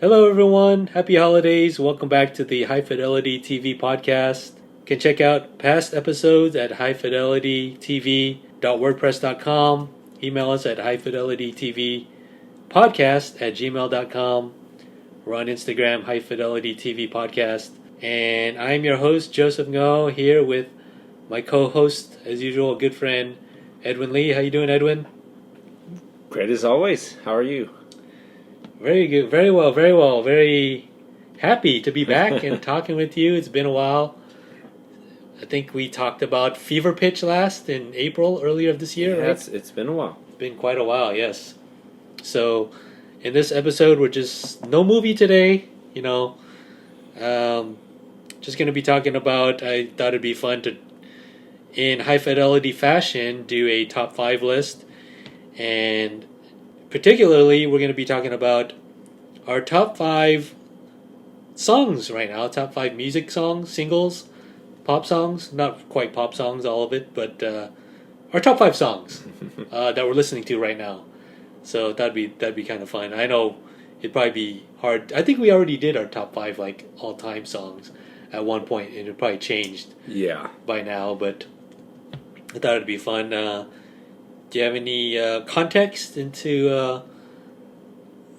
Hello, everyone. Happy holidays. Welcome back to the High Fidelity TV podcast. You can check out past episodes at highfidelitytv.wordpress.com. Email us at highfidelitytvpodcast@gmail.com. We're on Instagram, High Fidelity TV Podcast. And I'm your host, Joseph Ngo, here with my co-host, as usual, good friend, Edwin Lee. How you doing, Edwin? Great as always. How are you? Very good. Very well. Very well. Very happy to be back and talking with you. It's been a while. I think we talked about Fever Pitch last in April, earlier of this year, Yeah, right? it's been a while. It's been quite a while, yes. So, in this episode, we're just no movie today. Just going to be talking about. I thought it'd be fun to, in high fidelity fashion, do a top 5 list, and particularly, we're going to be talking about our top 5 songs right now, top 5 music songs, singles, pop songs, not quite pop songs, all of it, but our top 5 songs that we're listening to right now. So that'd be kind of fun. I know it'd probably be hard. I think we already did our top 5 like all-time songs at one point, and it probably changed by now, but I thought it'd be fun. Do you have any context into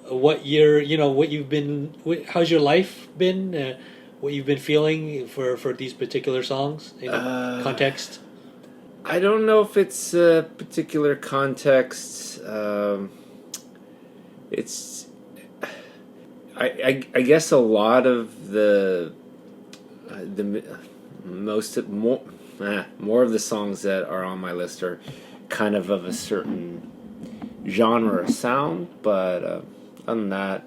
what what you've been, how's your life been, what you've been feeling for these particular songs? Context? I don't know if it's a particular context. It's, I guess a lot of more of the songs that are on my list are kind of a certain genre or sound, but other than that,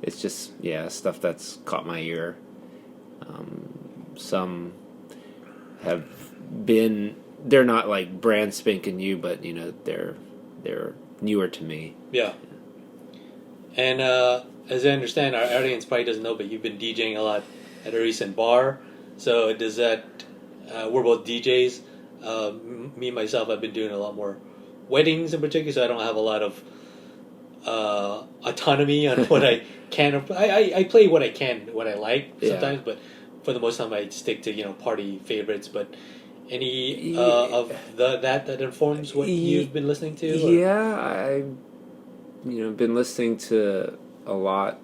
it's just stuff that's caught my ear. Some have been, they're not like brand spanking new, but they're newer to me. Yeah. And as I understand, our audience probably doesn't know, but you've been DJing a lot at a recent bar. So does that? We're both DJs. Me myself, I've been doing a lot more weddings in particular, so I don't have a lot of autonomy on what I can. I play what I can, what I like sometimes, but for the most time I stick to party favorites. But any of that informs what you've been listening to? Yeah, I've been listening to a lot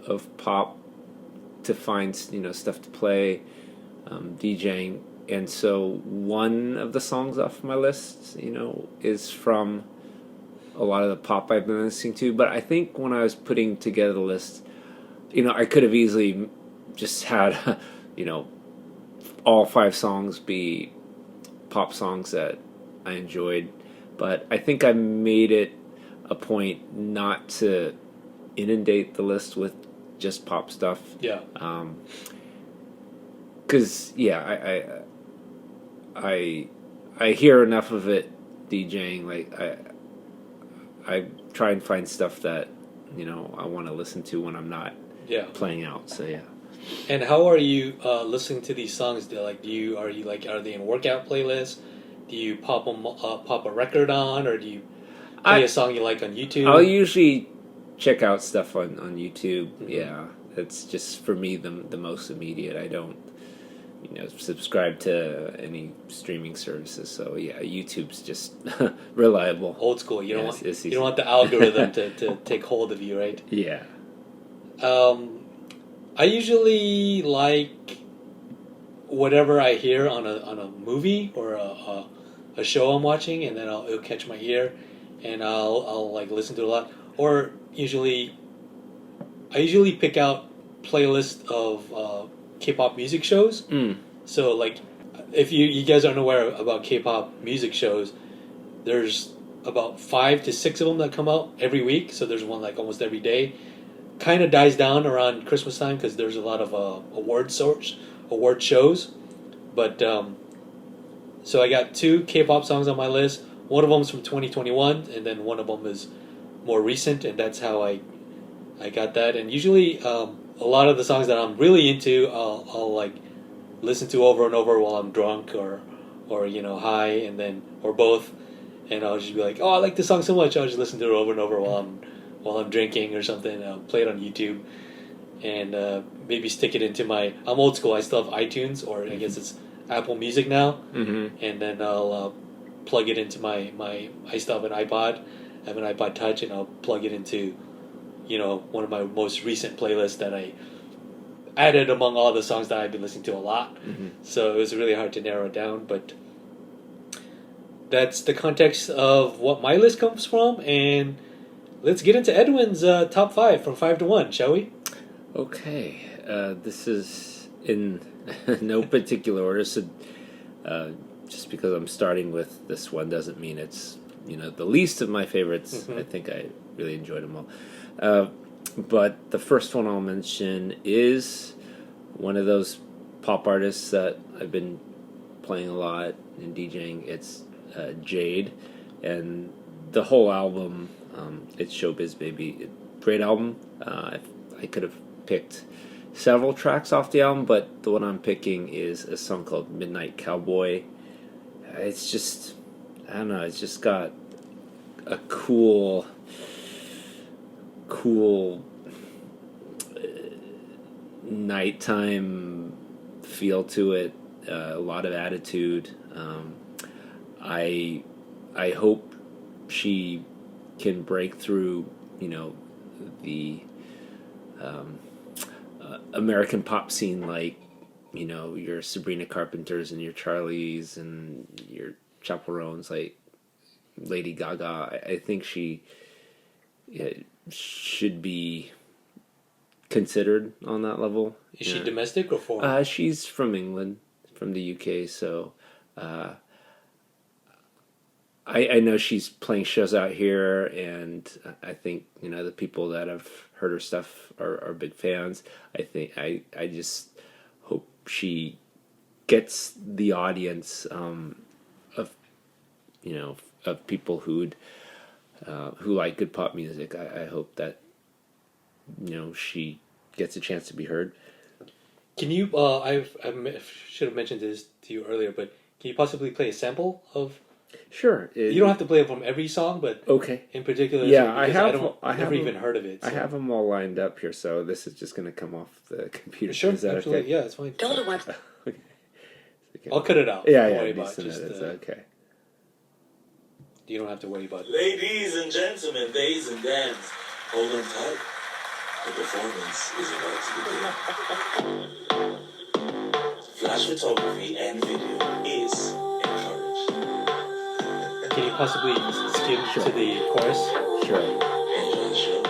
of pop to find stuff to play, DJing. And so one of the songs off my list, is from a lot of the pop I've been listening to. But I think when I was putting together the list, I could have easily just had, all 5 songs be pop songs that I enjoyed. But I think I made it a point not to inundate the list with just pop stuff. Yeah. Because, I hear enough of it DJing. Like I try and find stuff that I want to listen to when I'm not playing out. So yeah. And how are you listening to these songs? Are they in workout playlists? Do you pop a record on, or do you play a song you like on YouTube? I'll usually check out stuff on YouTube. Mm-hmm. Yeah, that's just for me the most immediate. I don't subscribe to any streaming services, so YouTube's just reliable. Old school. You don't want the algorithm to take hold of you, right? Yeah. I usually like whatever I hear on a movie or a show I'm watching, and then it'll catch my ear, and I'll like listen to it a lot. Or I usually pick out playlists of K-pop music shows. So like, if you guys aren't aware about K-pop music shows, there's about 5 to 6 of them that come out every week. So there's one like almost every day. Kind of dies down around Christmas time because there's a lot of award shows. But so I got 2 K-pop songs on my list. One of them's from 2021, and then one of them is more recent, and that's how I got that. And usually a lot of the songs that I'm really into, I'll like listen to over and over while I'm drunk or high, and then or both, and I'll just be like, I like this song so much, I'll just listen to it over and over while I'm drinking or something. I'll play it on YouTube. and maybe stick it into my. I'm old school. I still have iTunes, or I guess it's Apple Music now, and then I'll plug it into my. I still have an iPod. I have an iPod Touch, and I'll plug it into, one of my most recent playlists that I added among all the songs that I've been listening to a lot. So it was really hard to narrow it down, but that's the context of what my list comes from, and let's get into Edwin's top five from 5 to 1, shall we? Okay, this is in no particular order, so just because I'm starting with this one doesn't mean it's the least of my favorites. I think I really enjoyed them all. But the first one I'll mention is one of those pop artists that I've been playing a lot in DJing. It's Jade, and the whole album, it's Showbiz Baby. Great album. I could have picked several tracks off the album, but the one I'm picking is a song called Midnight Cowboy. It's just, I don't know, it's just got a cool nighttime feel to it, a lot of attitude. I hope she can break through, the American pop scene, like your Sabrina Carpenters and your Charlies and your Chaperones, like Lady Gaga. I think she should be considered on that level. Is she domestic or foreign? She's from England, from the UK, so I know she's playing shows out here, and I think the people that have heard her stuff are big fans. I just hope she gets the audience of of people who like good pop music. I hope that she gets a chance to be heard. Can you? I should have mentioned this to you earlier, but can you possibly play a sample of? Sure. You don't have to play it from every song, but okay. In particular, yeah, I've never even heard of it. So. I have them all lined up here, so this is just going to come off the computer. Sure, is that absolutely. Okay? Yeah, it's fine. Okay. I'll cut it out. Yeah, Don't yeah, worry about it. Just, it's okay. You don't have to worry about it. Ladies and gentlemen, days and dads, hold on tight. The performance is about to begin. Flash photography and video is encouraged. Can you possibly skim to the chorus? Sure. Enjoy the show.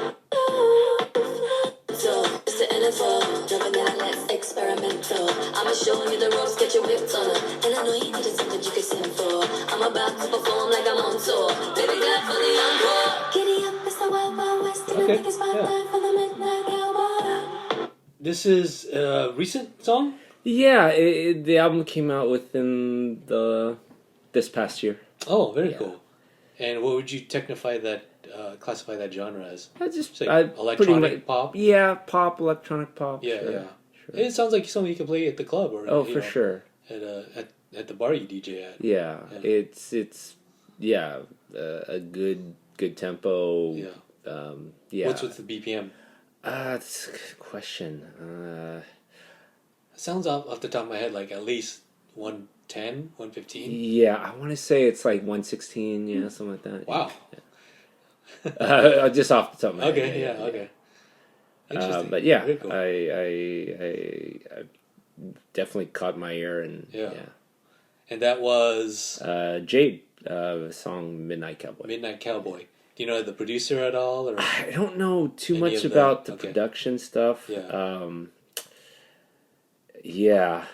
So, it's the NFL, jumping in, let's experimental. I'ma show you the ropes, get your whipped on her. And I know you needed something you could sing for. I'm about to perform like I'm on tour. Baby, clap for the encore. Giddy up, it's the Wild Wild West. And I think it's my time for the Midnight Cowboy. This is a recent song? Yeah, the album came out within this past year. Oh, very cool. And what would you classify that genre as? Just electronic pop? Yeah, pop, electronic pop. Yeah, sure, yeah. Sure. It sounds like something you can play at the club or for sure. At the bar you DJ at. Yeah. It's a good tempo. Yeah. Yeah. What's with the BPM? That's a good question. It sounds off the top of my head like at least 110, 115. Yeah, I want to say it's like 116, something like that. Wow. Yeah. Just off the top of my head. Okay, yeah, okay. Interesting. But yeah, very cool. I definitely caught my ear, and And that was Jade, song Midnight Cowboy. Midnight Cowboy. Do you know the producer at all? Or I don't know too any much of about the okay. production stuff. Yeah.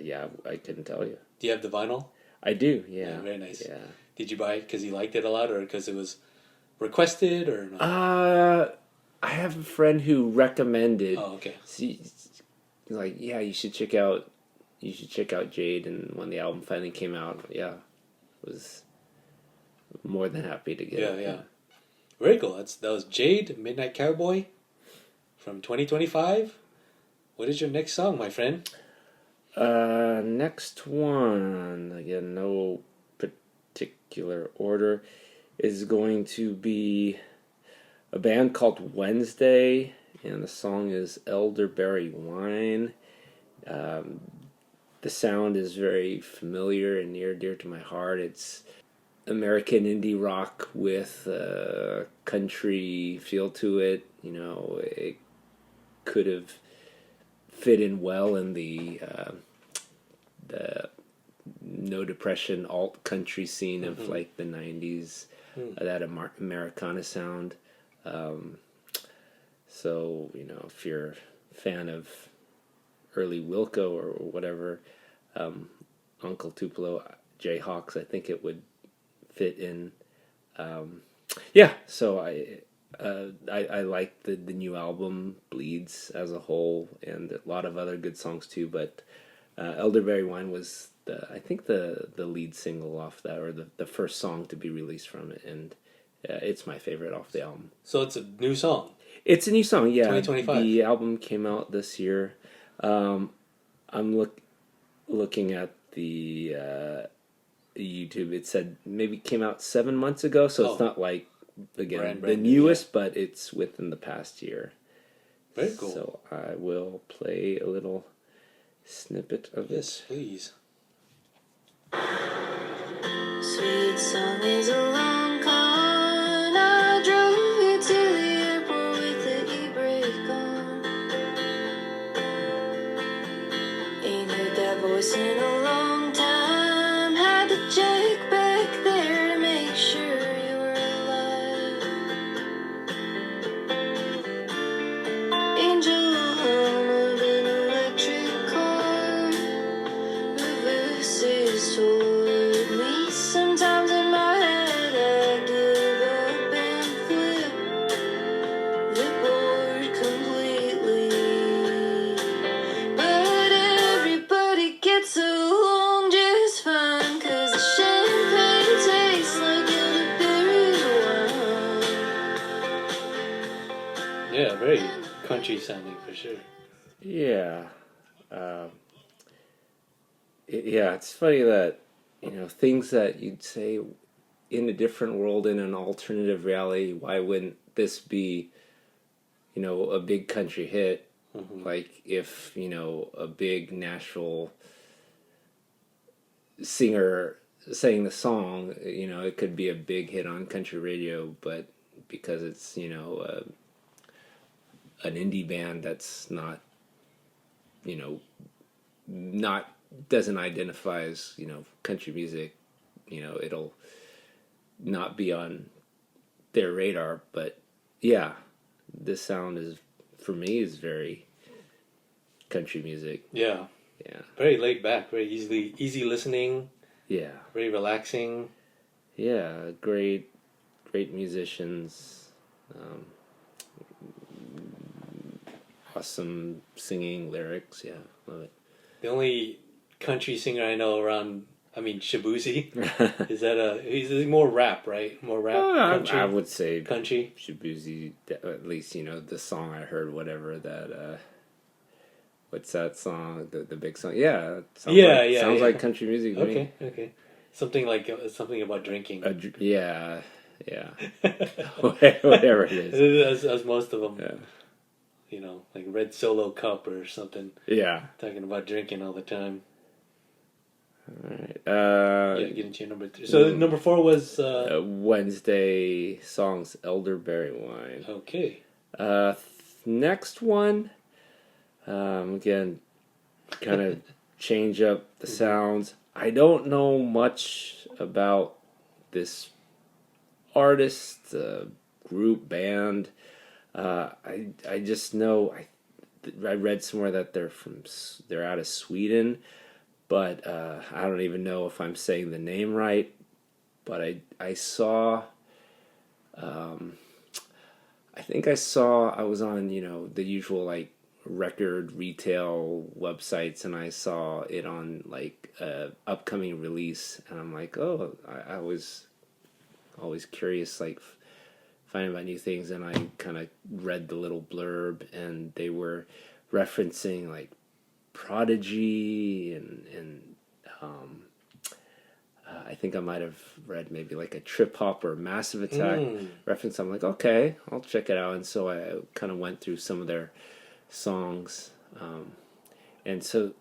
Yeah, I couldn't tell you. Do you have the vinyl? I do, yeah. Very nice. Yeah. Did you buy it because you liked it a lot, or because it was requested, or not? I have a friend who recommended. Oh, okay. Like, yeah, you should check out Jade, and when the album finally came out, was more than happy to get it. Yeah. Very cool. That was Jade, Midnight Cowboy, from 2025. What is your next song, my friend? Next one, again, no particular order, is going to be a band called Wednesday, and the song is Elderberry Wine. The sound is very familiar and near dear to my heart. It's American indie rock with a country feel to it. It could have fit in well in the no depression alt country scene of like the 90s, that Americana sound. So if you're a fan of early Wilco or whatever, Uncle Tupelo, Jayhawks, I think it would fit in. So I like the new album Bleeds as a whole, and a lot of other good songs too, but Elderberry Wine was I think the lead single off that, or the first song to be released from it, and it's my favorite off the album. So it's a new song. It's a new song, yeah. 2025. The album came out this year. I'm looking at the YouTube. It said maybe came out 7 months ago, so it's not like, again, brand the new, newest, but it's within the past year. Very cool. So I will play a little snippet of Yes, it. please. Sweet song is a long con. I drove you to the airport with the e-brake on. Ain't heard that voice in a long time. Had to check back there to make sure you were alive. Angel hum of an electric car. Reverses toward me. Sometimes in my head I give up and flip the board completely. But everybody gets along just fine, 'cause the champagne tastes like elderberry wine. Yeah, very country sounding for sure. Yeah. It's funny that, things that you'd say in a different world, in an alternative reality, why wouldn't this be, a big country hit? Like if, a big Nashville singer sang the song, it could be a big hit on country radio, but because it's, an indie band that's not doesn't identify as country music, it'll not be on their radar. But yeah, this sound is, for me, is very country music. Yeah. Very laid back, very easy listening, Yeah, very relaxing. yeah, great musicians, awesome singing, lyrics. Yeah, love it. The only country singer I know around, Shabuzi, he's more rap, right? More rap, country. I would say country. Shabuzi, at least, the song I heard, whatever that, what's that song, the big song? Yeah, it sounds like country music to me. Okay. Something about drinking. Yeah. Whatever it is. As most of them. Yeah. Like Red Solo Cup or something. Yeah. Talking about drinking all the time. All right. Get into your number 3. So number 4 was Wednesday songs, Elderberry Wine. Okay. Next one, again, kind of change up the sounds. I don't know much about this artist, group, band. I just know I read somewhere that they're out of Sweden, but I don't even know if I'm saying the name right. But I saw, I think I was on the usual like record retail websites, and I saw it on like upcoming release, and I'm like, oh, I was always curious, like finding about new things, and I kind of read the little blurb, and they were referencing like Prodigy and I think I might have read maybe like a Trip Hop or Massive Attack Mm. reference. I'm like, okay, I'll check it out. And so I kind of went through some of their songs. And so,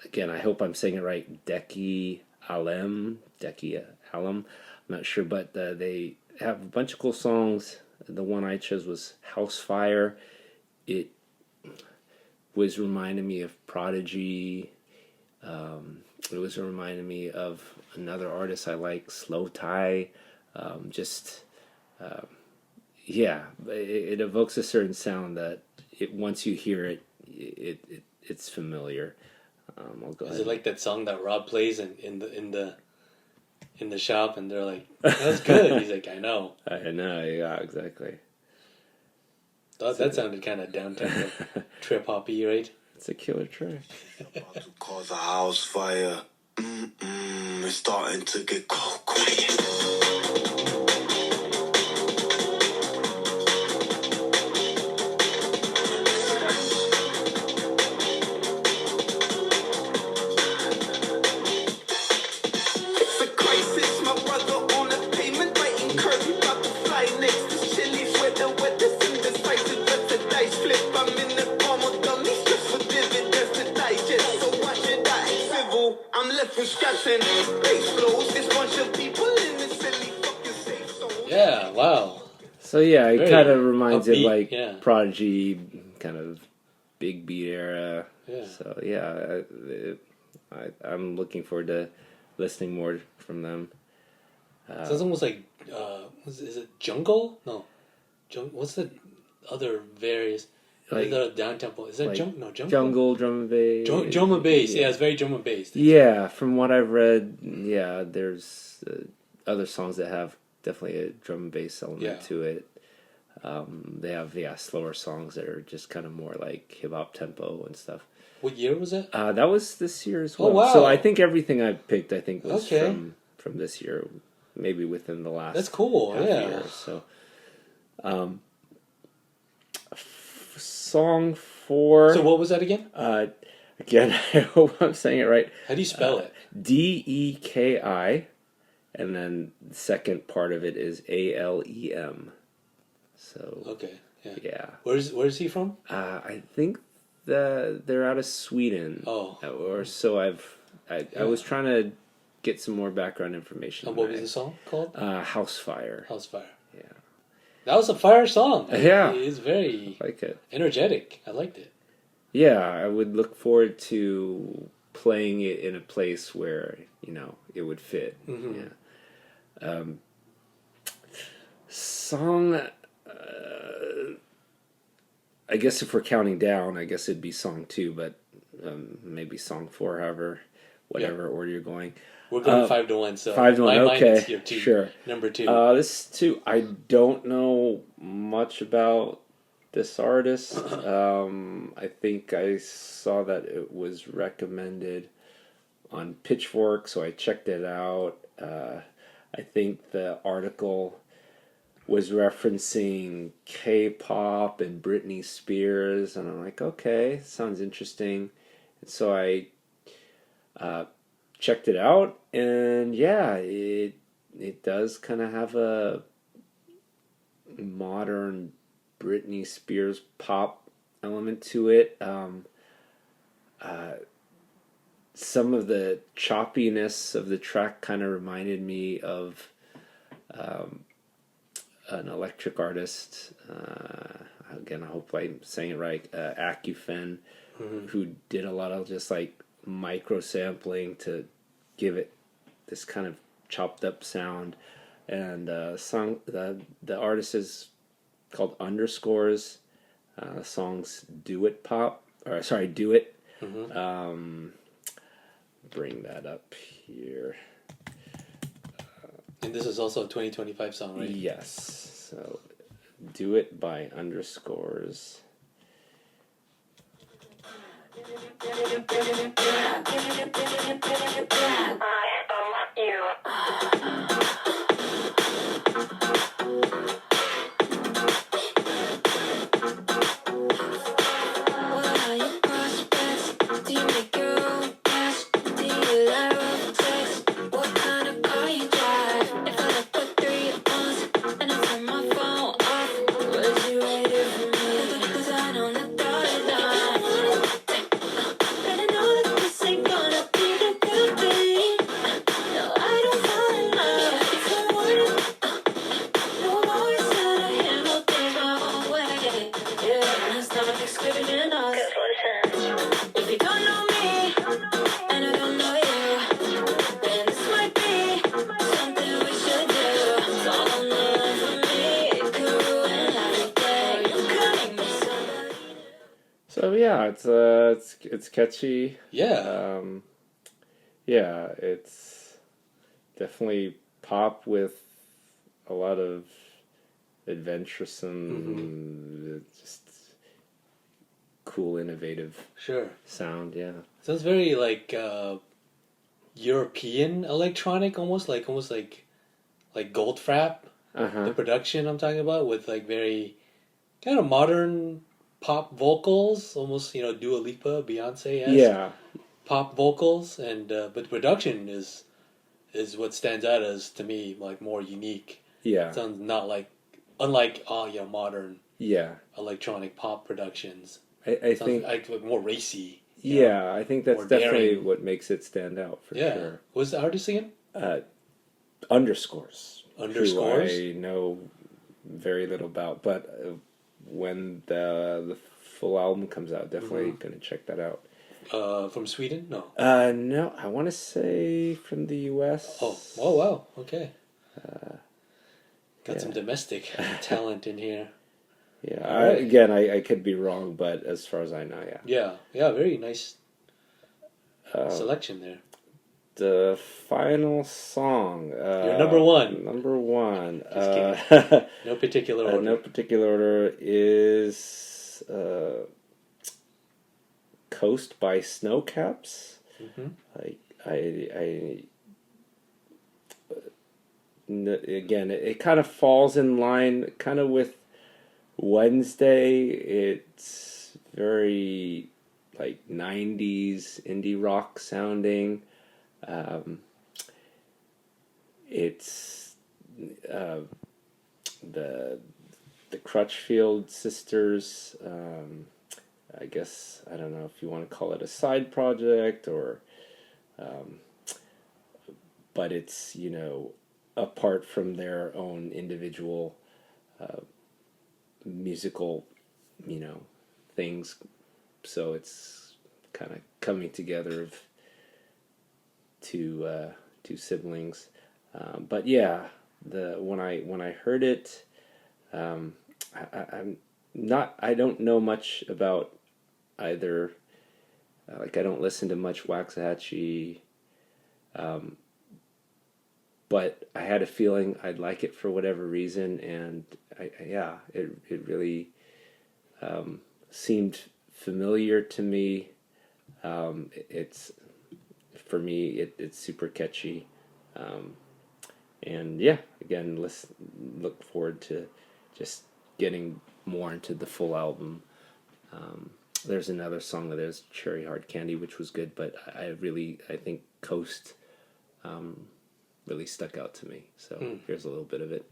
again, I hope I'm saying it right. Deki Alem. I'm not sure, but they have a bunch of cool songs. The one I chose was House Fire. It was reminding me of Prodigy. It was reminding me of another artist I like, Slow Tie. Yeah, it evokes a certain sound that once you hear it, it's familiar. I'll go Is ahead. it like that song that Rob plays in the shop, and they're like, "That's good." He's like, "I know." I know, yeah, exactly. That sounded kind of down tempo, trip hoppy, right? It's a killer track. About to cause a house fire. It's starting to get quiet. It's a crisis, my brother on a payment waiting curve. You about to fly next to Chili's where this indecisive, but the dice flip. I'm in the palm of dummies just for dividends to digest. So why should I act civil? I'm left with scratching. Bass flows, this bunch of people in this silly fucking safe zone. Yeah. Wow. So yeah, it Very kind of reminds me upbeat, of like yeah. Prodigy, kind of big beat era. Yeah. So yeah, I'm looking forward to listening more from them. Sounds almost like is it jungle? No, what's the other various Like- the down tempo? Is that like jungle? Jungle, drum and bass. Drum and bass. Yeah, it's very drum and bass. Yeah, from what I've read, yeah, there's other songs that have definitely a drum and bass element Yeah. to it. They have slower songs that are just kind of more like hip hop tempo and stuff. What year was it? That was this year as Oh, well. wow. So I think everything I picked, was Okay. from this year, maybe within the last. That's cool. half Yeah. year. So, song 4. So what was that again? Again, I hope I'm saying it right. How do you spell it? Deki, and then the second part of it is ALEM. So Okay. Yeah. yeah, Where's he from? I think they're out of Sweden. Oh. Or so I was trying to get some more background information. And what was the song called? House Fire. House Fire. Yeah, That was a fire song. Yeah. It's very I like it. energetic. I liked it. Yeah, I would look forward to playing it in a place where it would fit. Mhm. Yeah. Song. I guess if we're counting down, I guess it'd be song 2, but maybe song 4, whatever order you're going. We're going 5-1. So 5-1, my mind okay, is your two, sure. Number 2. This 2, I don't know much about this artist. I think I saw that it was recommended on Pitchfork, so I checked it out. I think the article was referencing K-pop and Britney Spears, and I'm like, okay, sounds interesting. And so I checked it out, and yeah, it does kind of have a modern Britney Spears pop element to it. Some of the choppiness of the track kind of reminded me of an electric artist. Again, I hope I'm saying it right. Acufan, who did a lot of just like micro sampling to give it this kind of chopped up sound. And the artist is called Underscores. Songs Do It Pop, or sorry, Do It. Bring that up here. And this is also a 2025 song, right? Yes. So, Do It by Underscores. Do you make your own cash? Do you lie rough text? What kind of So yeah, it's catchy. Yeah. Yeah, it's definitely pop with a lot of adventuresome, just cool, innovative Sure. sound. Yeah. Sounds very like European electronic, almost like Goldfrapp. Uh huh. The production I'm talking about with like very kind of modern pop vocals, almost Dua Lipa, Beyonce esque Yeah. pop vocals, and but the production is what stands out as to me like more unique. Yeah. Sounds not like unlike modern Yeah. electronic pop productions. I Sounds think. like more racy. Yeah, I think that's more definitely daring. what makes it stand out for Yeah. sure. What's the artist again? Underscores. Underscores? Who I know very little about, but when the full album comes out, definitely gonna check that out. From Sweden? No. No, I want to say from the U.S. Oh wow. Okay. Got yeah. some domestic talent in here. Yeah, Alright. again, I could be wrong, but as far as I know, yeah. Yeah. Very nice selection there. The final song. Your number one. Number one. Just No particular order. No particular order is Coast by Snowcaps. Mm-hmm. Like again, it kind of falls in line kind of with Wednesday. It's very like 90s indie rock sounding. It's the Crutchfield sisters. I guess I don't know if you want to call it a side project or, but it's apart from their own individual musical things. So it's kind of coming together of two siblings, but yeah, when I heard it, I don't know much about either. Like I don't listen to much Waxahachie, but I had a feeling I'd like it for whatever reason, and it really seemed familiar to me. It's for me, it's super catchy, and yeah, again, let's look forward to just getting more into the full album. There's another song that is Cherry Hard Candy, which was good, but I think Coast really stuck out to me. So here's a little bit of it.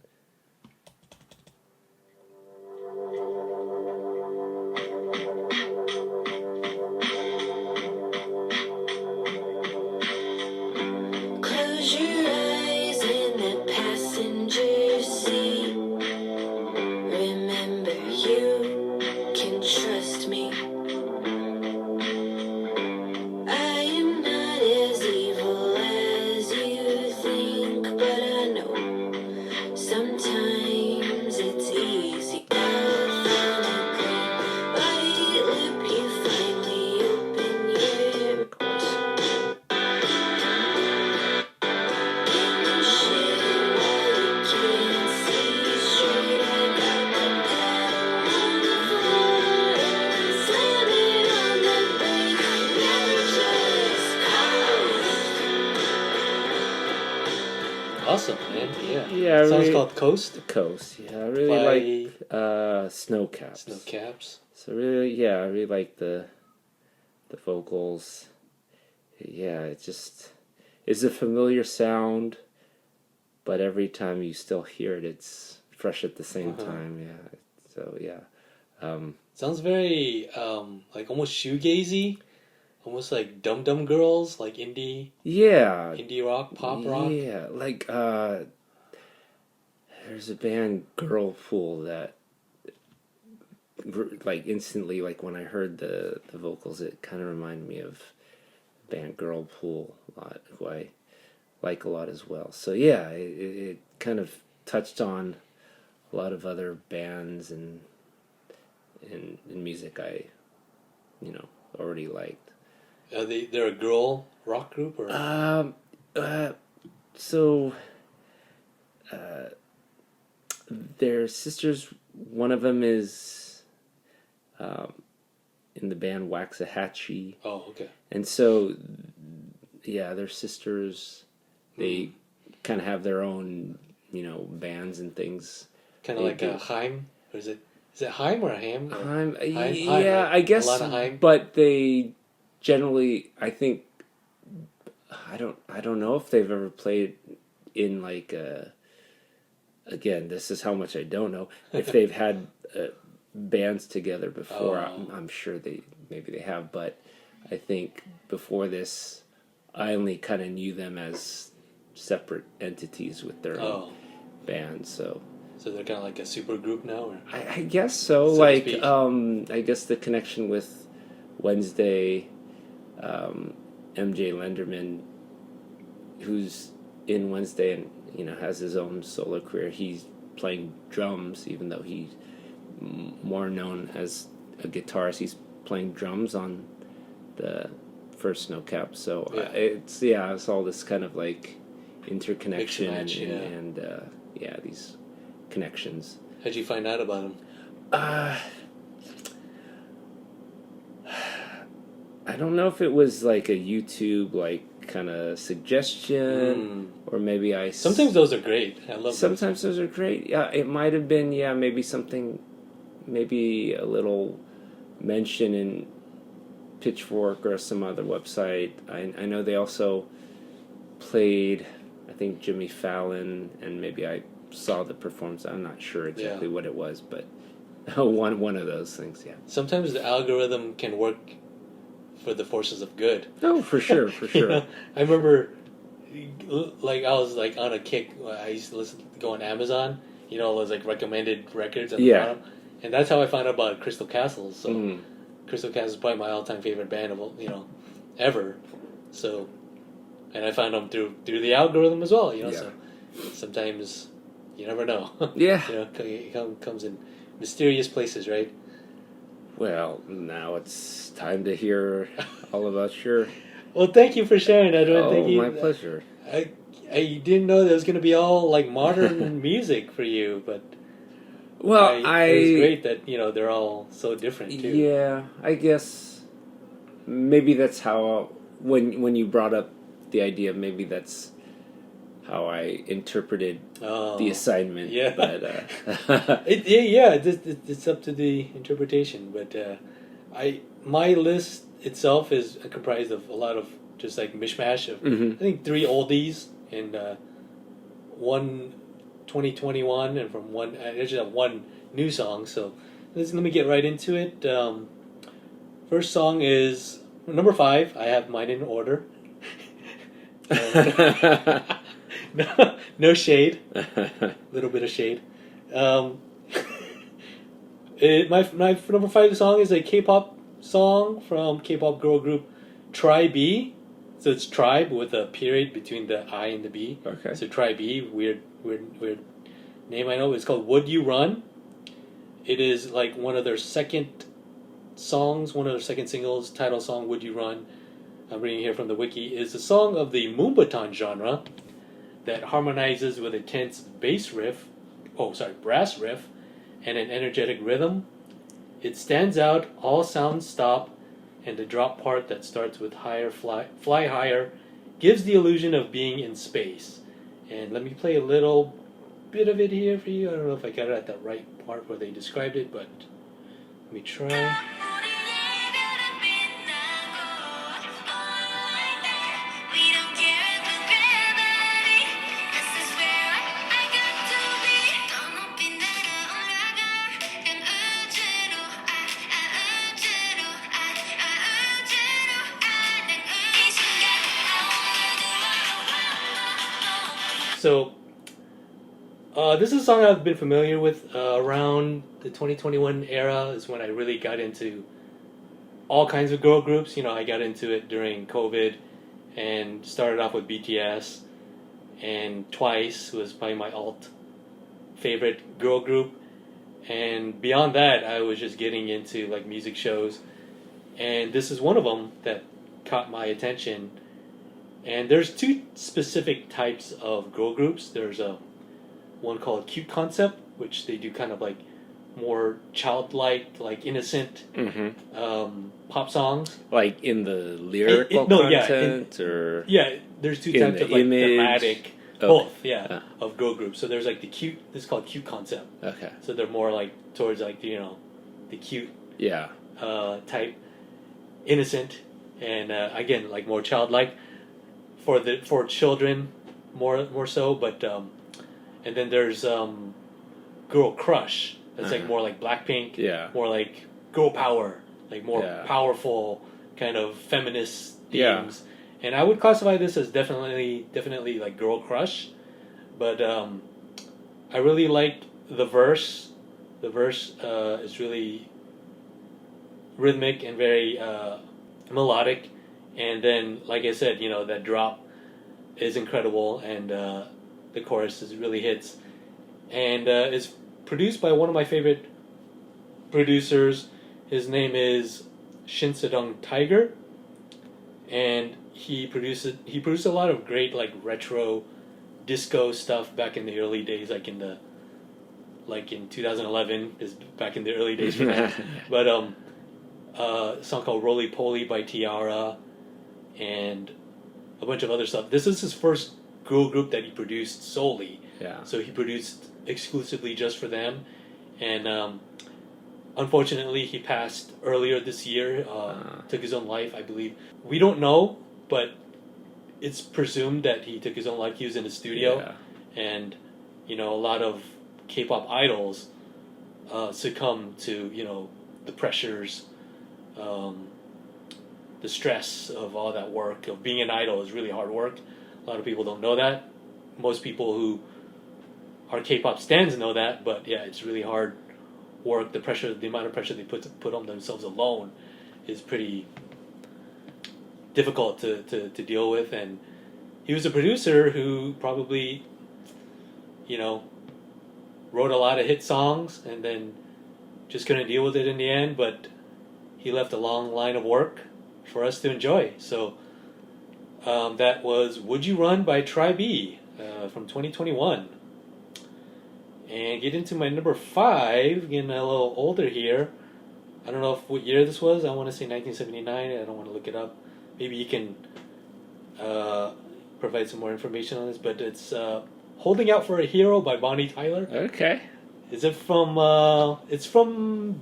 Close your eyes in the passenger seat. Remember, you can trust me. I am not as evil as you think, but I know sometimes it's easy. Found a clean white lip, you finally open your Awesome, man. Yeah. Yeah, Song's really- called Coast. Coast, yeah, I really By like Snowcaps. Snowcaps. So really, yeah, I really like the vocals. Yeah, it's a familiar sound, but every time you still hear it, it's fresh at the same time. Yeah, so yeah. Sounds very like almost shoegazy, almost like Dum Dum Girls, like indie rock, pop rock. Yeah, like there's a band Girlpool that like instantly, like when I heard the vocals, it kind of reminded me of the band Girlpool a lot, who I like a lot as well. So yeah, it kind of touched on a lot of other bands and music I already liked. They're a girl rock group or So their sisters. One of them is in the band Waxahachie, oh okay. and so they're sisters. They kind of have their own bands and things. Kind of They like do. a Haim, or is it Haim or a Ham? Or Haim, Haim, yeah, right? I guess. A lot of Haim. But they generally, I think, I don't know if they've ever played in like again, this is how much I don't know. If they've had bands together before, Oh. I'm sure maybe they have, but I think before this, I only kind of knew them as separate entities with their own bands. So they're kind of like a super group now, or I guess so. So to Like speak. I guess the connection with Wednesday, MJ Lenderman, who's in Wednesday and has his own solo career. He's playing drums, even though he's more known as a guitarist. He's playing drums on the first Snow Cap. So it's all this kind of like interconnection Mix and match, and these connections. how'd you find out about them? I don't know if it was like a YouTube like kind of suggestion or maybe Sometimes those are great. I love. Sometimes those are great. Yeah, it might have been. Yeah, maybe something, maybe a little mention in Pitchfork or some other website. I know they also played, I think, Jimmy Fallon, and maybe I saw the performance. I'm not sure exactly what it was, but one of those things. Yeah. Sometimes the algorithm can work for the forces of good. Oh, for sure, for sure. I remember, like I was like on a kick. I used to go on Amazon. Those like recommended records at the bottom, and that's how I found out about Crystal Castles. So Crystal Castles is probably my all-time favorite band of ever. So, and I found them through the algorithm as well. So sometimes you never know. Yeah. It comes in mysterious places, right? Well, now it's time to hear all about your... Well, thank you for sharing that. my pleasure. I didn't know that it was going to be all like modern music for you, but well, it was great that they're all so different too. Yeah, I guess maybe that's how when you brought up the idea, maybe that's how I interpreted the assignment. Yeah, but it's up to the interpretation. But my list itself is comprised of a lot of just like mishmash of I think 3 oldies and one 2021 and from one I just have one new song. So let me get right into it. First song is number 5. I have mine in order. No shade. A little bit of shade. My number 5 song is a K-pop song from K-pop girl group Tri B. So it's Tribe with a period between the I and the B. Okay. So Tri B, weird name I know. It's called Would You Run. It is like one of their second singles, title song Would You Run. I'm reading here from the wiki. Is a song of the Moombahton genre that harmonizes with a tense brass riff, and an energetic rhythm. It stands out, all sounds stop, and the drop part that starts with higher fly higher gives the illusion of being in space. And let me play a little bit of it here for you. I don't know if I got it at the right part where they described it, but let me try. So, this is a song I've been familiar with around the 2021 era is when I really got into all kinds of girl groups. I got into it during COVID and started off with BTS, and Twice was probably my alt favorite girl group. And beyond that, I was just getting into like music shows and this is one of them that caught my attention. And there's two specific types of girl groups. There's one called Cute Concept, which they do kind of like more childlike, like innocent pop songs. Like in the lyrical content, or yeah, there's two in types the of like image? thematic, Okay. both, yeah, of girl groups. So there's like the cute. This is called Cute Concept. Okay. So they're more like towards like the cute Yeah. type, innocent, and again like more childlike for children, more so. But and then there's Girl Crush. That's like more like Blackpink. Yeah. More like girl power, like more Yeah. powerful kind of feminist Yeah. themes. And I would classify this as definitely like Girl Crush, but I really like the verse. The verse is really rhythmic and very melodic, and then like I said, that drop is incredible, and the chorus really hits, and it's produced by one of my favorite producers. His name is Shin Sedong Tiger, and he produced a lot of great like retro disco stuff back in the early days, like in 2011 is back in the early days for that. But a song called Roly Poly by Tiara, and a bunch of other stuff. This is his first girl group that he produced solely. Yeah. So he produced exclusively just for them, and unfortunately he passed earlier this year. Took his own life, I believe. We don't know, but it's presumed that he took his own life. He was in the studio, and a lot of K-pop idols succumb to the pressures, the stress of all that work. Of being an idol is really hard work. A lot of people don't know that. Most people who are K-pop stans know that, but yeah, it's really hard work. The amount of pressure they put on themselves alone is pretty difficult to deal with. And he was a producer who probably, wrote a lot of hit songs and then just couldn't deal with it in the end, but he left a long line of work for us to enjoy. So that was Would You Run by Tri-B from 2021. And get into my number 5, getting a little older here. I don't know what year this was. I want to say 1979. I don't want to look it up. Maybe you can provide some more information on this, but it's Holding Out for a Hero by Bonnie Tyler. Okay. Is it from, it's from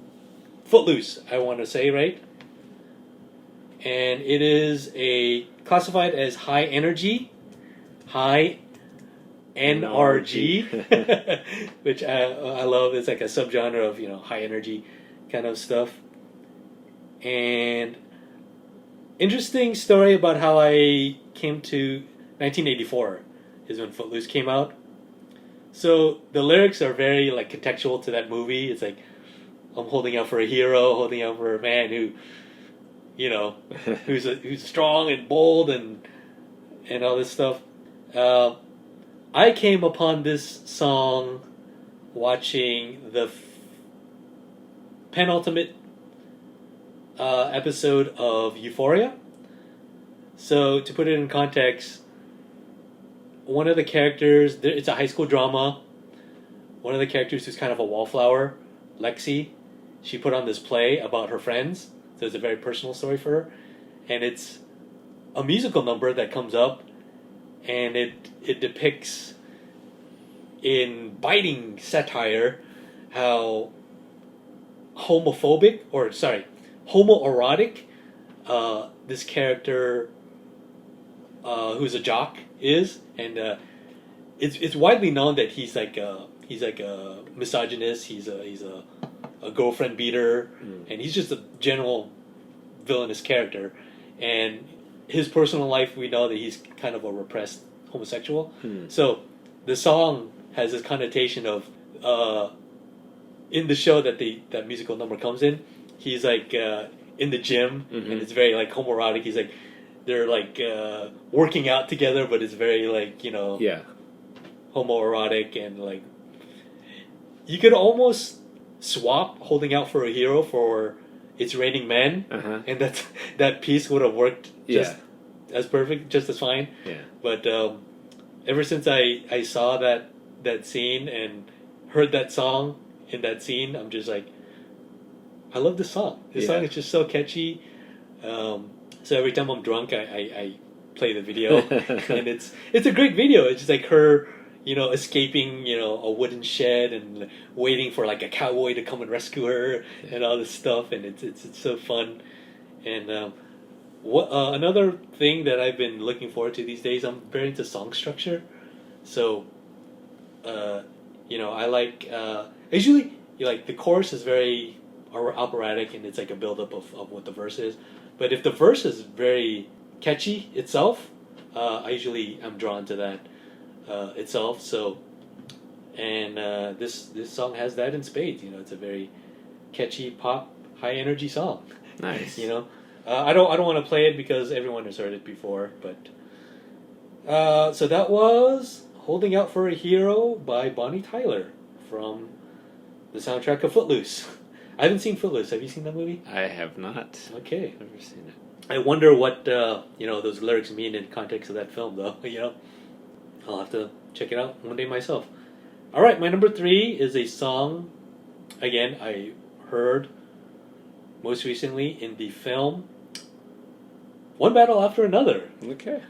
Footloose, I want to say, right? And it is classified as high energy, high NRG, which I love. It's like a subgenre of high energy kind of stuff. And interesting story about how I came to 1984 is when Footloose came out. So the lyrics are very like contextual to that movie. It's like, I'm holding out for a hero, holding out for a man who, who's strong and bold and all this stuff. I came upon this song watching the penultimate episode of Euphoria. So to put it in context, one of the characters, it's a high school drama. One of the characters who's kind of a wallflower, Lexi, she put on this play about her friends. So it's a very personal story for her. And it's a musical number that comes up, and it depicts in biting satire how homoerotic this character who's a jock is, and it's widely known that he's like a misogynist. He's a girlfriend beater, and he's just a general villainous character. And his personal life, we know that he's kind of a repressed homosexual. So the song has this connotation of in the show that musical number comes in, he's like in the gym, and it's very like homoerotic. He's like, they're like working out together, but it's very like homoerotic, and like you could almost swap Holding Out for a Hero for It's Raining Men, Uh-huh. and that piece would have worked just Yeah. as perfect, just as fine. Yeah. But ever since I saw that scene and heard that song in that scene, I'm just like, I love this song. This song Yeah. is just so catchy. So every time I'm drunk, I play the video, and it's a great video. It's just like her, escaping, a wooden shed and waiting for like a cowboy to come and rescue her and all this stuff, and it's so fun. And what another thing that I've been looking forward to these days, I'm very into song structure. So, I like usually the chorus is very operatic, and it's like a buildup of what the verse is. But if the verse is very catchy itself, I usually am drawn to that itself. So, and this song has that in spades. It's a very catchy pop, high energy song. Nice. I don't want to play it because everyone has heard it before. But so that was "Holding Out for a Hero" by Bonnie Tyler from the soundtrack of Footloose. I haven't seen Footloose. Have you seen that movie? I have not. Okay. Never seen it. I wonder what those lyrics mean in context of that film, though. I'll have to check it out one day myself. All right, my number 3 is a song. Again, I heard most recently in the film One Battle After Another. Okay.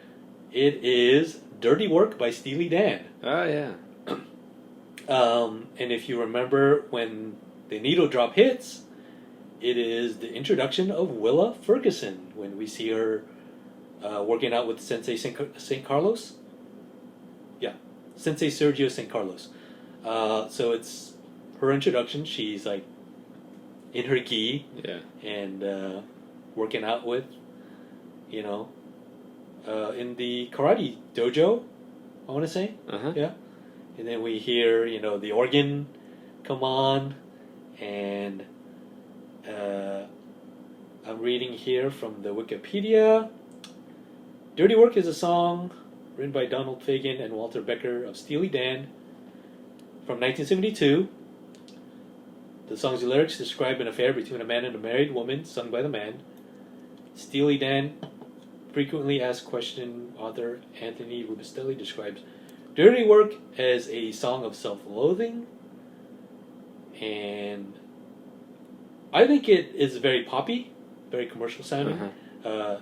It is "Dirty Work" by Steely Dan. Oh, yeah. And if you remember when the needle drop hits, it is the introduction of Willa Ferguson when we see her working out with Sensei St. Carlos. Yeah, Sensei Sergio St. Carlos. So it's her introduction. She's like in her gi Yeah. and working out with, in the karate dojo, I want to say. Uh-huh. Yeah. And then we hear, the organ come on, and I'm reading here from the Wikipedia. "Dirty Work" is a song written by Donald Fagen and Walter Becker of Steely Dan from 1972. The song's lyrics describe an affair between a man and a married woman, sung by the man. Steely Dan frequently asked question author Anthony Rubistelli describes "Dirty Work" as a song of self-loathing, and I think it is very poppy, very commercial sounding. Uh-huh.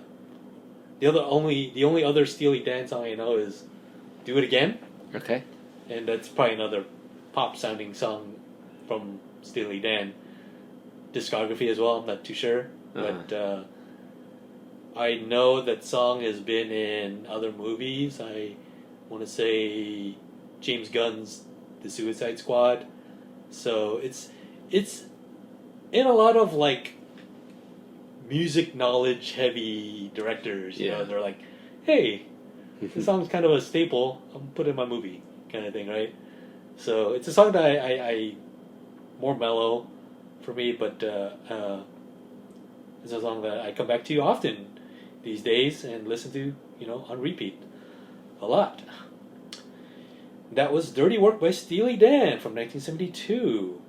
The only other Steely Dan song I know is "Do It Again," Okay. and that's probably another pop sounding song from Steely Dan discography as well. I'm not too sure, but I know that song has been in other movies. I want to say James Gunn's The Suicide Squad. So it's in a lot of music knowledge heavy directors. Yeah. They're like, hey, this song's kind of a staple. I'll put it in my movie, kind of thing, right? So it's a song that I more mellow for me, but it's a song that I come back to often these days and listen to, on repeat a lot. That was "Dirty Work" by Steely Dan from 1972.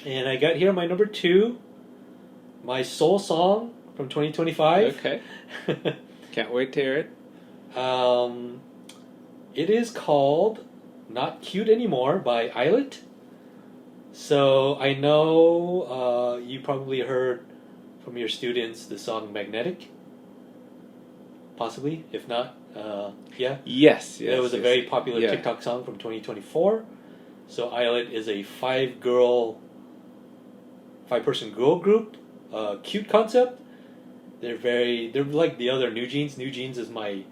And I got here my number 2, my soul song from 2025. Okay. Can't wait to hear it. It is called "Not Cute Anymore" by Islet. So I know you probably heard from your students the song "Magnetic." Possibly, if not, yeah. Yes. It was a very popular TikTok song from 2024. So Islet is a 5-person girl group. Cute concept. They're like the other New Jeans. New Jeans is my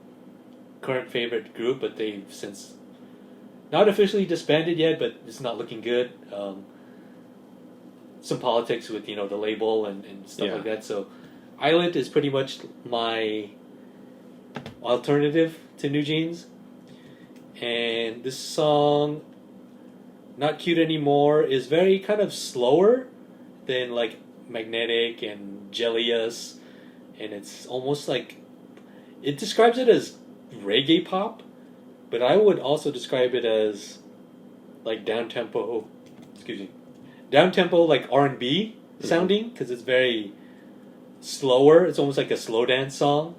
current favorite group, but they've since not officially disbanded yet, but it's not looking good. Some politics with the label and stuff like that. So Islet is pretty much my alternative to New Jeans. And this song, "Not Cute Anymore," is very kind of slower than Magnetic and Jellius, and it's almost it describes it as reggae pop, but I would also describe it as down tempo R&B sounding because it's very slower. It's almost like a slow dance song,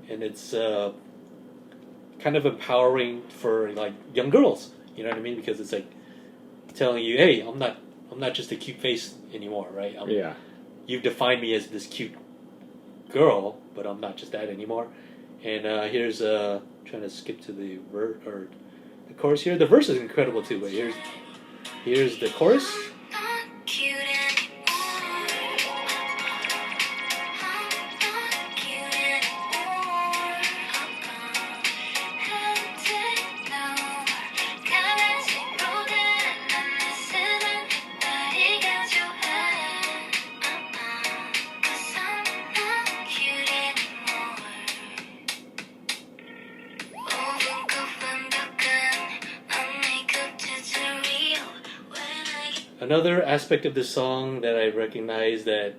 and it's kind of empowering for like young girls. You know what I mean? Because it's like telling you, "Hey, I'm not just a cute face anymore, right? Yeah. You've defined me as this cute girl, but I'm not just that anymore." And here's trying to skip to the the chorus here. The verse is incredible too, but here's the chorus. Another aspect of this song that I recognize that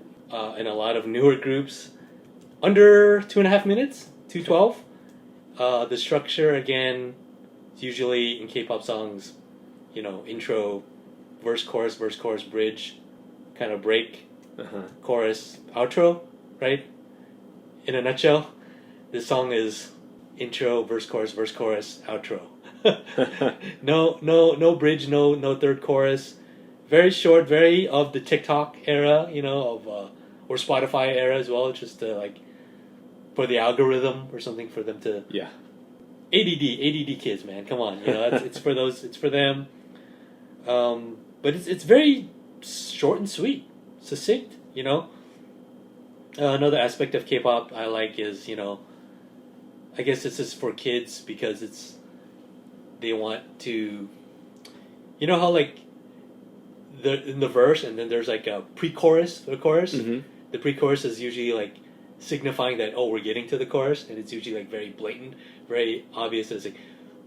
in a lot of newer groups, under 2.5 minutes, 2:12, the structure again, is usually in K-pop songs, intro, verse, chorus, bridge, kind of break, chorus, outro, right? In a nutshell, this song is intro, verse, chorus, outro. No bridge, no third chorus. Very short, very of the TikTok era, or Spotify era as well, just to, like, for the algorithm or something for them to. Yeah. ADD kids, man, come on, it's for those, it's for them. But it's very short and sweet, succinct, Another aspect of K-pop I like is, I guess this is for kids because they want to, how like in the verse and then there's like a pre-chorus for the chorus. Mm-hmm. The pre-chorus is usually like signifying that we're getting to the chorus, and it's usually like very blatant, very obvious. It's like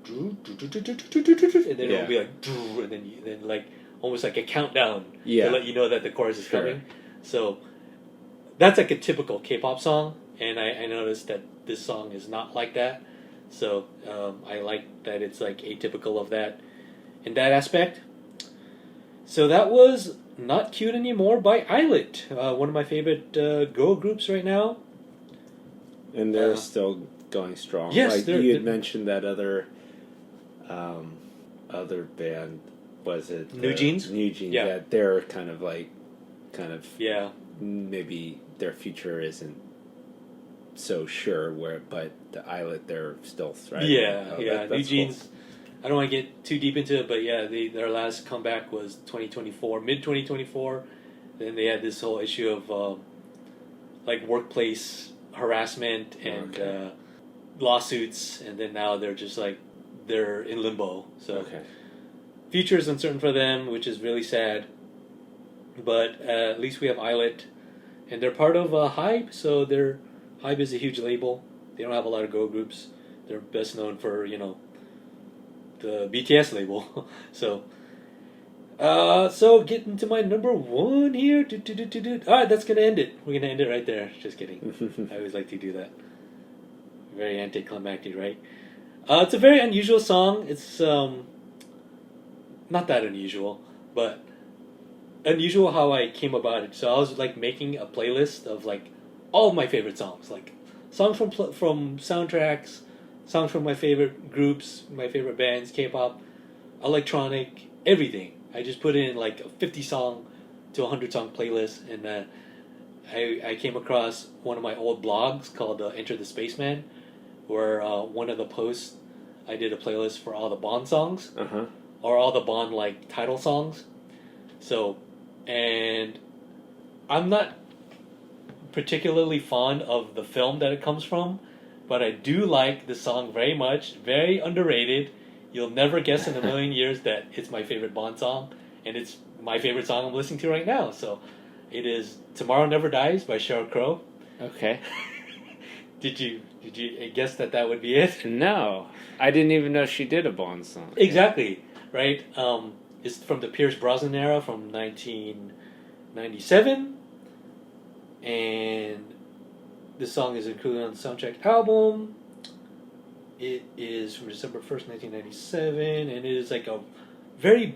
and then it'll be like and then like almost like a countdown to let you know that the chorus is coming. So that's like a typical K-pop song, and I noticed that this song is not like that. So I like that it's like atypical of that in that aspect. So that was Not Cute Anymore by Islet, one of my favorite girl groups right now. And they're still going strong. Yes, like you had mentioned that other band, was it New Jeans? New Jeans. Yeah. That they're kind of yeah. maybe their future isn't so sure but the Islet, they're still thriving. Yeah. New Jeans. Cool. I don't want to get too deep into it, but yeah, their last comeback was 2024, mid 2024. Then they had this whole issue of like workplace harassment and lawsuits, and then now they're just like they're in limbo. So future is uncertain for them, which is really sad. But at least we have Islet, and they're part of Hybe. So Hybe is a huge label. They don't have a lot of girl groups. They're best known for the BTS label. So getting to my number one here. Alright, that's gonna end it. We're gonna end it right there. Just kidding. I always like to do that. Very anticlimactic, right? It's a very unusual song. It's not that unusual, but unusual how I came about it. So I was like making a playlist of like all of my favorite songs, like songs from soundtracks, songs from my favorite groups, my favorite bands, K-pop, electronic, everything. I just put in like a 50 song to 100 song playlist, and I came across one of my old blogs called Enter the Spaceman, where one of the posts I did a playlist for all the Bond songs, or all the Bond like title songs. So, and I'm not particularly fond of the film that it comes from, but I do like the song very much. Very underrated. You'll never guess in a million years that it's my favorite Bond song, and it's my favorite song I'm listening to right now. So it is Tomorrow Never Dies by Sheryl Crow. Okay. Did you guess that would be it? No. I didn't even know she did a Bond song. Exactly. Right? It's from the Pierce Brosnan era from 1997. And this song is included on the soundtrack album. It is from December 1st, 1997, and it is like a very,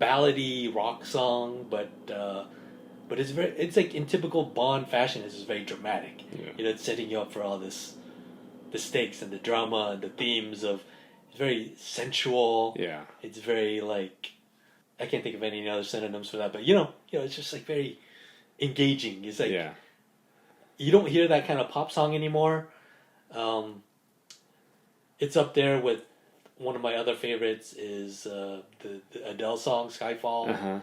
ballady rock song, but but it's like in typical Bond fashion, it's just very dramatic. Yeah. You know, it's setting you up for all this, the stakes and the drama and the themes of. It's very sensual. Yeah. It's very like, I can't think of any other synonyms for that, but it's just like very engaging. It's like you don't hear that kind of pop song anymore. It's up there with one of my other favorites is the Adele song Skyfall,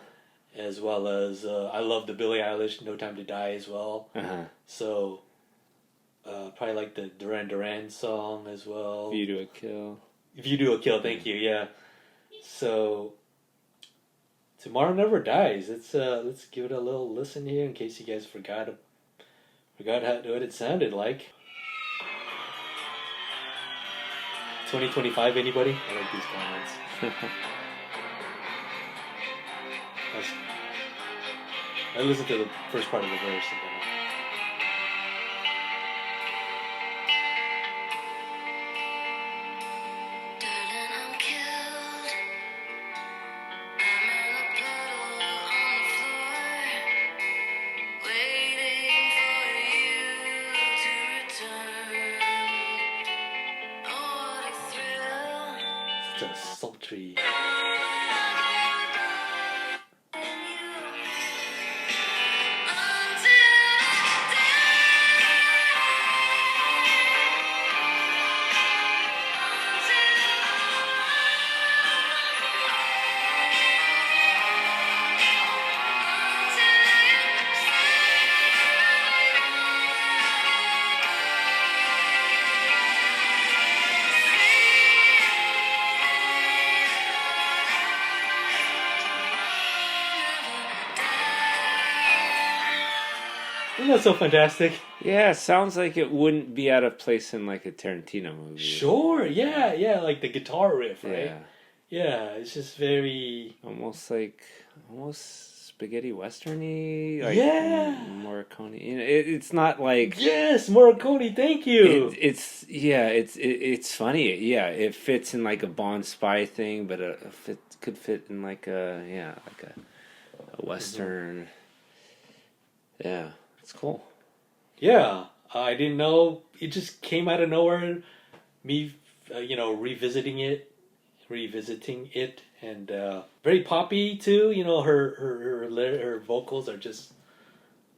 as well as I love the Billie Eilish No Time to Die as well. So probably like the Duran Duran song as well. If You Do a Kill. If You Do a Kill, thank you. Yeah. So Tomorrow Never Dies. Let's give it a little listen here in case you guys forgot what it sounded like. 2025, anybody? I like these comments. I listened to the first part of the verse and then Darling, I'm killed. I'm in a puddle on the floor, waiting for you to return. Oh, what a thrill. it's a sultry. Isn't that so fantastic? Yeah, sounds like it wouldn't be out of place in like a Tarantino movie. Sure, yeah, like the guitar riff, right? Yeah. Yeah, it's just very... Almost spaghetti westerny, like Yeah. Morricone. It's not like Yes, Morricone, thank you! it's funny. Yeah, it fits in like a Bond spy thing, but could fit in like a western. Yeah, it's cool. Yeah, I didn't know. It just came out of nowhere. Me, revisiting it, and very poppy too. You know, her vocals are just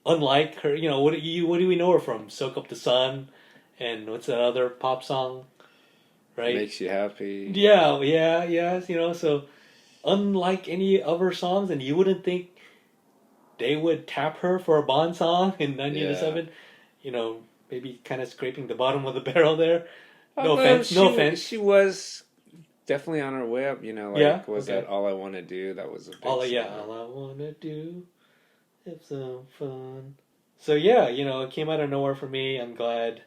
unlike her. You know, what do we know her from? Soak Up the Sun, and what's that other pop song? Right? Makes you happy. Yeah. You know, so unlike any of her songs, and you wouldn't think they would tap her for a Bond song in 1997. You know, maybe kind of scraping the bottom of the barrel there. No offense. She was definitely on her way up. You know, that All I Want to Do? That was a big song. All I wanna do have some fun. So yeah, it came out of nowhere for me. I'm glad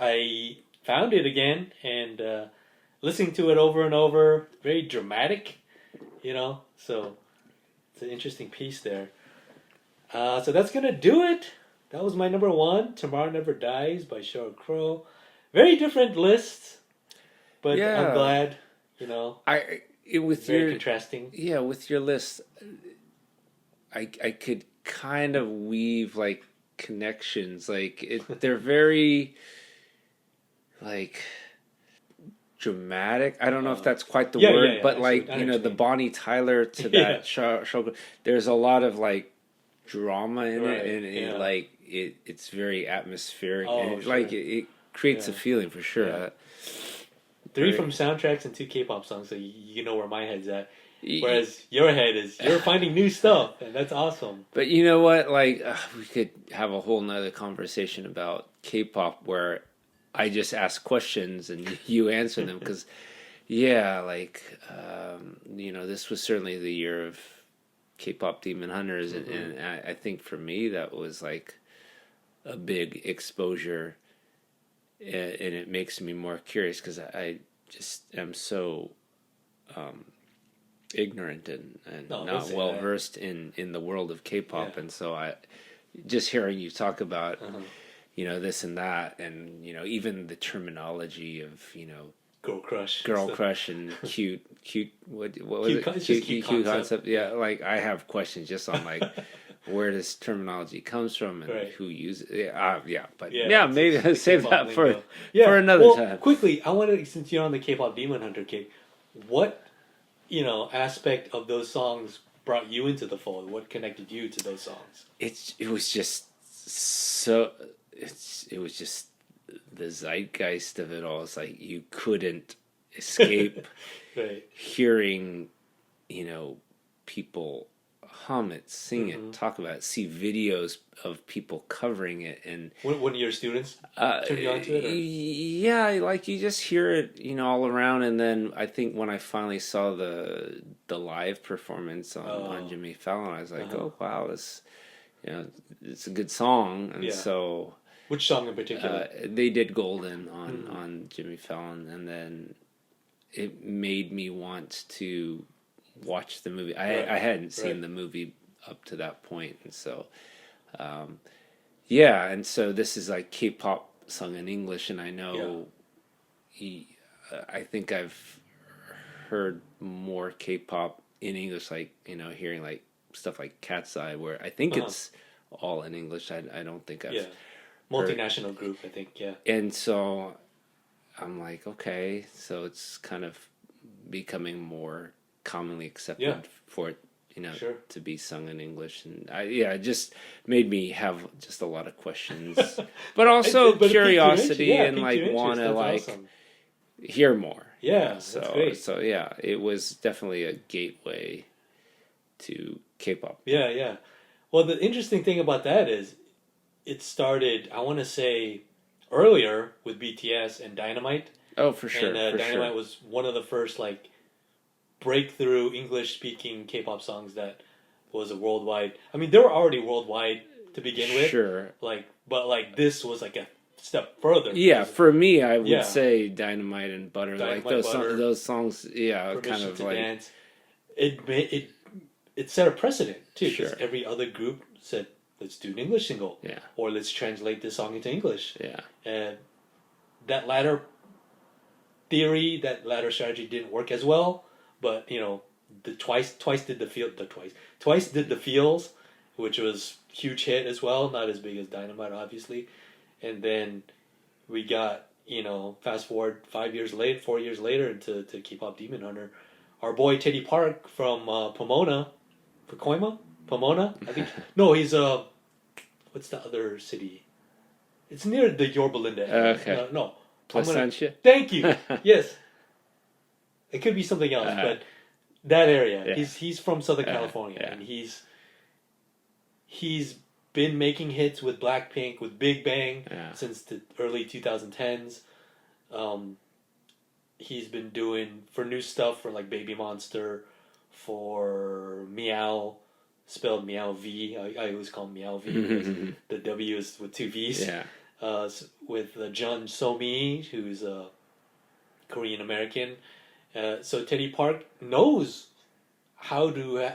I found it again and listening to it over and over. Very dramatic, So it's an interesting piece there. So that's gonna do it. That was my number one. Tomorrow Never Dies by Sheryl Crow. Very different list, but I'm glad. Very contrasting. Yeah, with your list, I could kind of weave like connections. Like they're very like dramatic. I don't know if that's quite the word, but like the Bonnie Tyler to that show. There's a lot of like drama in it, and it's very atmospheric, and it creates a feeling for sure. Yeah. 3 from soundtracks and 2 K-pop songs, so you know where my head's at. Whereas your head is, you're finding new stuff, and that's awesome. But you know what? Like, we could have a whole nother conversation about K-pop where I just ask questions and you answer them. Because, this was certainly the year of K-pop Demon Hunters. Mm-hmm. And I think for me, that was like a big exposure. And it makes me more curious because I just am so ignorant and not well versed in the world of K-pop, and so I just hearing you talk about this and that, and even the terminology of Girl Crush. Girl So- Crush and cute. What was Cute it? con- it's just cute concept. Yeah, like I have questions just on like where this terminology comes from and Right. who uses it. But it's maybe the save K-pop that for lingo. Yeah, another well, time. Quickly, I wanted, since you're on the K-pop Demon Hunter kick, what aspect of those songs brought you into the fold? What connected you to those songs? It was just so it was just the zeitgeist of it all. It's like you couldn't escape Right. hearing, people hum it, sing Mm-hmm. it, talk about it, see videos of people covering it, and One of your students turned you onto it? Or? yeah, like you just hear it, all around. And then I think when I finally saw the live performance on Jimmy Fallon, I was like, oh wow, this, it's a good song. And Yeah. so Which song in particular? they did Golden on Jimmy Fallon, and then it made me want to watch the movie. I hadn't seen the movie up to that point, and so and so this is like K-pop sung in English, and I know I think I've heard more K-pop in English, like hearing like stuff like Cat's Eye, where I think it's all in English. I don't think I've multinational group, I think. Yeah. and so I'm like, okay, so it's kind of becoming more commonly accepted for it, Sure. to be sung in English. And it just made me have just a lot of questions, but also But it piqued your curiosity interest. and Piqued like your interest. want to That's like awesome. hear more. Yeah, that's So great. so it was definitely a gateway to K-pop. Yeah. Well, the interesting thing about that is it started, I want to say, earlier with BTS and Dynamite. Oh, for sure. And for Dynamite sure. was one of the first like breakthrough English-speaking K-pop songs that was a worldwide. I mean, they were already worldwide to begin with. Sure. But this was like a step further. Yeah, for me, I would Yeah. say Dynamite and Butter, Dynamite, like those Butter, those songs. Yeah, kind Permission of to like Dance. It set a precedent too, because Sure. every other group said, "Let's do an English single," Yeah. or "Let's translate this song into English." Yeah. And that latter theory, that latter strategy didn't work as well. But the twice did the feels, which was huge hit as well. Not as big as Dynamite, obviously. And then we got fast forward 4 years later into K-pop Demon Hunter. Our boy Teddy Park from Pomona, I think. No, he's what's the other city? It's near the Yorba Linda area. Okay. No. Placentia? Thank you. Yes. It could be something else, but that area. Yeah. He's from Southern California, yeah. and he's been making hits with Blackpink, with Big Bang since the early 2010s. He's been doing for new stuff for like Baby Monster, for Meow, spelled Meow V. I always call him Meow V because the W is with two V's. Yeah. With Jun So-mi, who's a Korean American. So Teddy Park knows how to,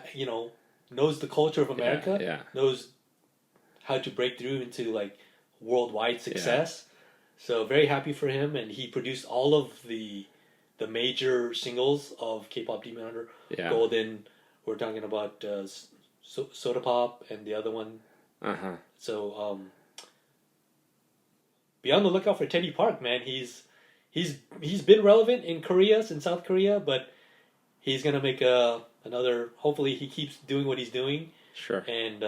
knows the culture of America, Yeah. knows how to break through into like worldwide success. So very happy for him, and he produced all of the major singles of K-pop Demon Hunter. Yeah. Golden, we're talking about Soda Pop and the other one. Uh-huh. So be on the lookout for Teddy Park, man. He's been relevant in Korea, in South Korea, but he's gonna make another. Hopefully, he keeps doing what he's doing, Sure. and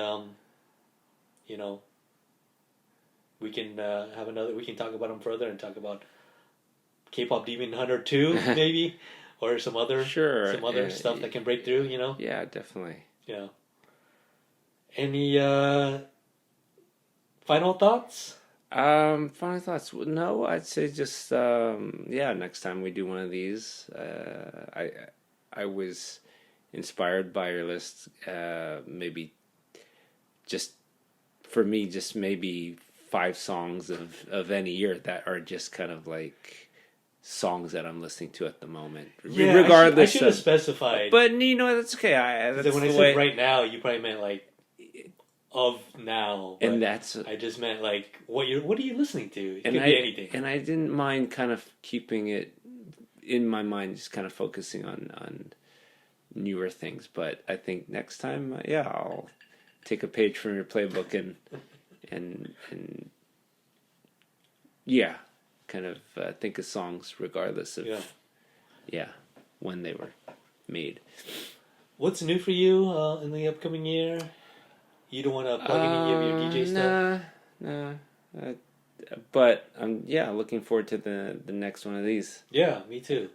we can have another. We can talk about him further and talk about K-pop Demon Hunter 2, maybe, or some other stuff that can break through. Yeah, definitely. Yeah. Any final thoughts? Final thoughts. No, I'd say just next time we do one of these, I was inspired by your list. Maybe just for me, just maybe 5 songs of any year that are just kind of like songs that I'm listening to at the moment. Yeah, regardless, I should have specified. But that's okay. That's when I the said way. right now, you probably meant like of now. And but that's I just meant like what are you listening to? It and could be anything. And I didn't mind kind of keeping it in my mind, just kind of focusing on newer things. But I think next time, I'll take a page from your playbook and kind of think of songs regardless of when they were made. What's new for you in the upcoming year? You don't want to plug any of your DJ stuff? Nah. But I'm looking forward to the next one of these. Yeah, me too.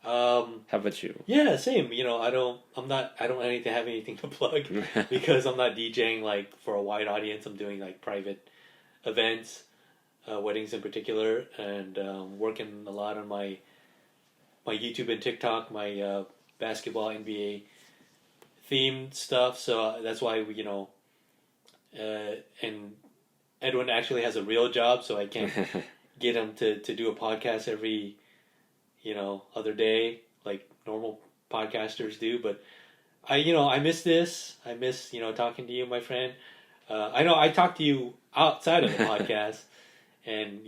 How about you? Yeah, same. I don't need to have anything to plug because I'm not DJing like for a wide audience. I'm doing like private events, weddings in particular, and working a lot on my YouTube and TikTok, my basketball NBA themed stuff. So that's why and Edwin actually has a real job, so I can't get him to do a podcast every other day like normal podcasters do. But I miss this. I miss talking to you, my friend. I know I talk to you outside of the podcast and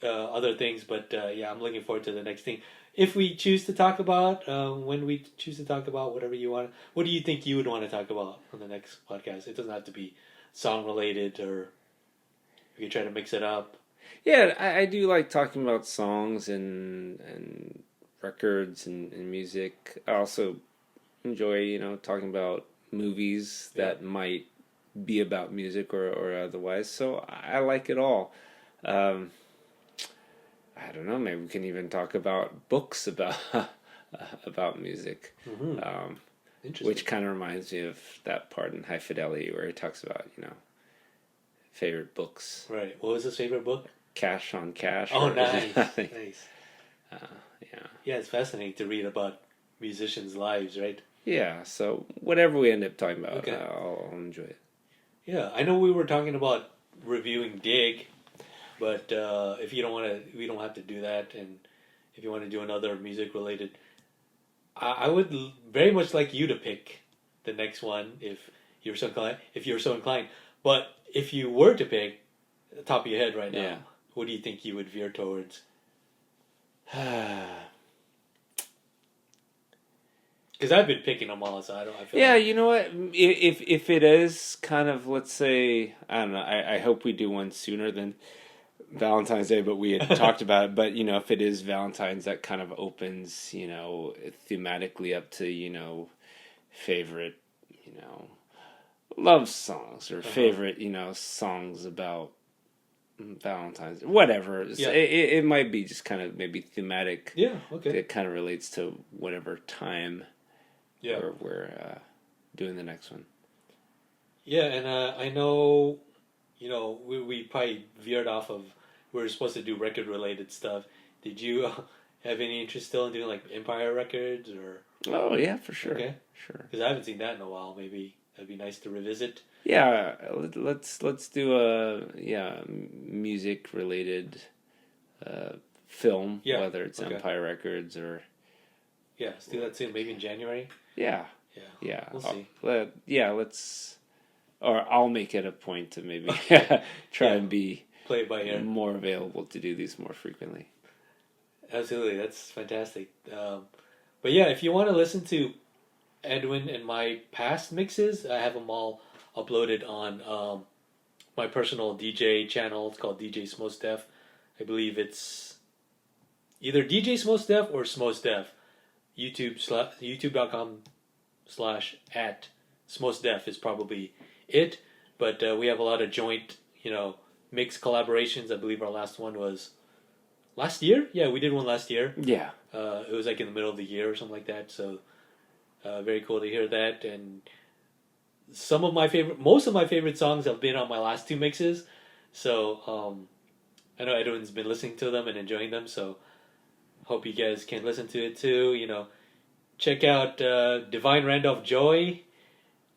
other things, but I'm looking forward to the next thing. If we choose to talk about, when we choose to talk about whatever you want, what do you think you would want to talk about on the next podcast? It doesn't have to be song related, or we can try to mix it up. Yeah, I do like talking about songs and records and music. I also enjoy, talking about movies that might be about music or otherwise. So I like it all. I don't know. Maybe we can even talk about books about about music, which kind of reminds me of that part in High Fidelity where he talks about favorite books. Right. What was his favorite book? Cash on Cash. Oh, nice. Nice. Yeah, it's fascinating to read about musicians' lives, right? Yeah. So whatever we end up talking about, Okay. I'll enjoy it. Yeah, I know we were talking about reviewing Dig. But if you don't want to, we don't have to do that. And if you want to do another music related, I would very much like you to pick the next one if you're so inclined. But if you were to pick, the top of your head right now, what do you think you would veer towards? Because I've been picking them all, so I feel Yeah, you know what? If it is kind of, let's say, I don't know. I hope we do one sooner than Valentine's Day, but we had talked about it. But if it is Valentine's, that kind of opens thematically up to favorite love songs or favorite songs about Valentine's, whatever. Yeah. It might be just kind of maybe thematic. Yeah. Okay. It kind of relates to whatever time we're doing the next one. Yeah, and I know, we probably veered off of. We were supposed to do record related stuff. Did you have any interest still in doing like Empire Records or? Oh yeah, for sure. Okay. Sure. Because I haven't seen that in a while. Maybe that'd be nice to revisit. Yeah, let's do a music related film, whether it's Empire Records or. Yeah, let's do that soon. Maybe in January. Yeah. Yeah. We'll see. Let's. Or I'll make it a point to maybe try and be play it by ear. More available to do these more frequently. Absolutely, that's fantastic. But yeah, if you want to listen to Edwin and my past mixes, I have them all uploaded on my personal DJ channel. It's called DJ Smostef. I believe it's either DJ Smostef or Smostef. YouTube.com/@Smostef is probably it. But we have a lot of joint, mix collaborations. I believe our last one was last year. Yeah, we did one last year. Yeah. It was like in the middle of the year or something like that. So very cool to hear that. And most of my favorite songs have been on my last two mixes. So I know everyone's been listening to them and enjoying them. So hope you guys can listen to it too. Check out Divine Randolph Joy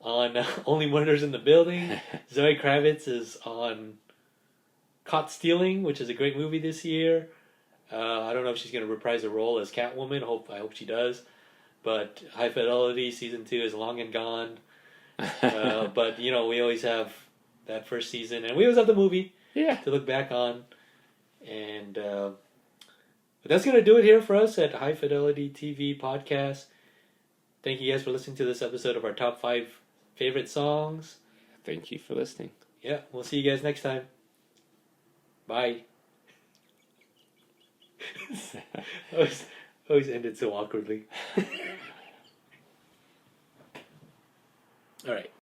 on Only Murders in the Building. Zoe Kravitz is on Caught Stealing, which is a great movie this year. I don't know if she's going to reprise her role as Catwoman. I hope she does. But High Fidelity Season 2 is long and gone. But, we always have that first season. And we always have the movie to look back on. And But that's going to do it here for us at High Fidelity TV Podcast. Thank you guys for listening to this episode of our top 5 favorite songs. Thank you for listening. Yeah, we'll see you guys next time. Bye. always ended so awkwardly. All right.